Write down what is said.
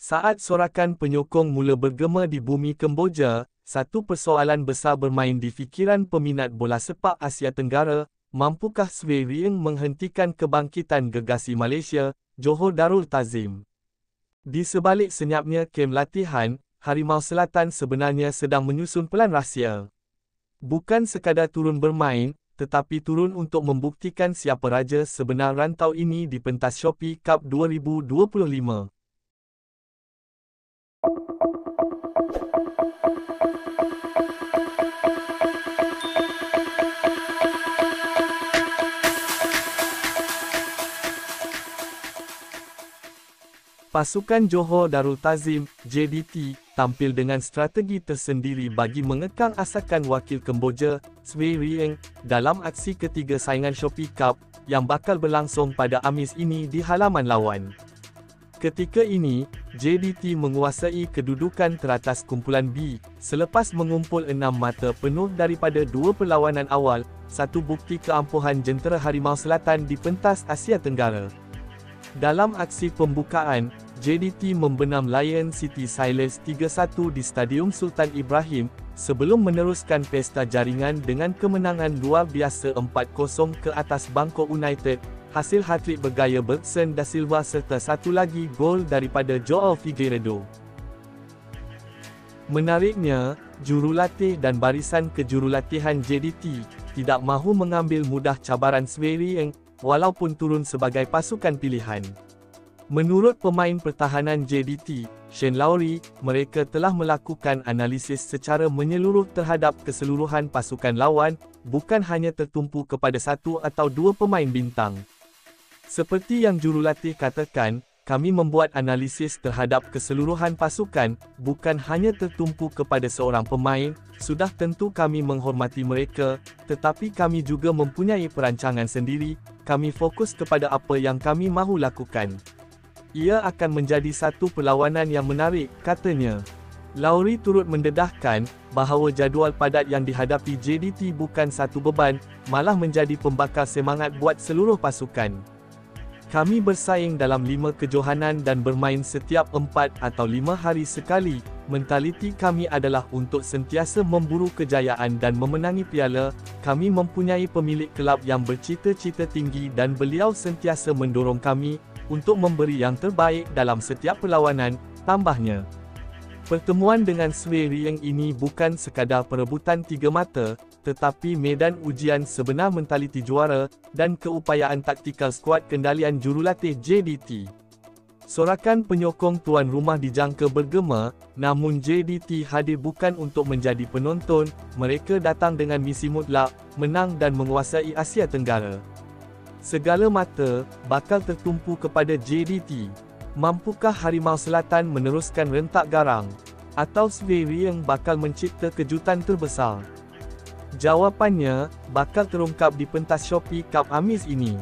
Saat sorakan penyokong mula bergema di bumi Kemboja, satu persoalan besar bermain di fikiran peminat bola sepak Asia Tenggara, mampukah Swee Rieng menghentikan kebangkitan gegasi Malaysia, Johor Darul Ta'zim? Di sebalik senyapnya kem latihan, Harimau Selatan sebenarnya sedang menyusun pelan rahsia. Bukan sekadar turun bermain, tetapi turun untuk membuktikan siapa raja sebenar rantau ini di pentas Shopee Cup 2025. Pasukan Johor Darul Ta'zim, JDT, tampil dengan strategi tersendiri bagi mengekang asakan wakil Kemboja, Swee Rieng, dalam aksi ketiga saingan Shopee Cup, yang bakal berlangsung pada Khamis ini di halaman lawan. Ketika ini, JDT menguasai kedudukan teratas kumpulan B, selepas mengumpul 6 mata penuh daripada 2 perlawanan awal, satu bukti keampuhan jentera Harimau Selatan di pentas Asia Tenggara. Dalam aksi pembukaan, JDT membenam Lion City Sailors 3-1 di Stadium Sultan Ibrahim, sebelum meneruskan pesta jaringan dengan kemenangan luar biasa 4-0 ke atas Bangkok United, hasil hat-trick bergaya Bergson da Silva serta satu lagi gol daripada Joao Figueiredo. Menariknya, jurulatih dan barisan kejurulatihan JDT tidak mahu mengambil mudah cabaran Swee Rieng, walaupun turun sebagai pasukan pilihan. Menurut pemain pertahanan JDT, Shane Lowry, mereka telah melakukan analisis secara menyeluruh terhadap keseluruhan pasukan lawan, bukan hanya tertumpu kepada satu atau dua pemain bintang. Seperti yang jurulatih katakan, kami membuat analisis terhadap keseluruhan pasukan, bukan hanya tertumpu kepada seorang pemain. Sudah tentu kami menghormati mereka, tetapi kami juga mempunyai perancangan sendiri. Kami fokus kepada apa yang kami mahu lakukan. Ia akan menjadi satu perlawanan yang menarik, katanya. Lowry turut mendedahkan bahawa jadual padat yang dihadapi JDT bukan satu beban, malah menjadi pembakar semangat buat seluruh pasukan. Kami bersaing dalam 5 kejohanan dan bermain setiap 4 atau 5 hari sekali. Mentaliti kami adalah untuk sentiasa memburu kejayaan dan memenangi piala. Kami mempunyai pemilik kelab yang bercita-cita tinggi dan beliau sentiasa mendorong kami untuk memberi yang terbaik dalam setiap perlawanan, tambahnya. Pertemuan dengan Swee Rieng ini bukan sekadar perebutan tiga mata, tetapi medan ujian sebenar mentaliti juara, dan keupayaan taktikal skuad kendalian jurulatih JDT. Sorakan penyokong tuan rumah dijangka bergema, namun JDT hadir bukan untuk menjadi penonton, mereka datang dengan misi mutlak, menang dan menguasai Asia Tenggara. Segala mata bakal tertumpu kepada JDT. Mampukah Harimau Selatan meneruskan rentak garang? Atau Swee Rieng bakal mencipta kejutan terbesar? Jawapannya bakal terungkap di pentas Shopee Cup Khamis ini.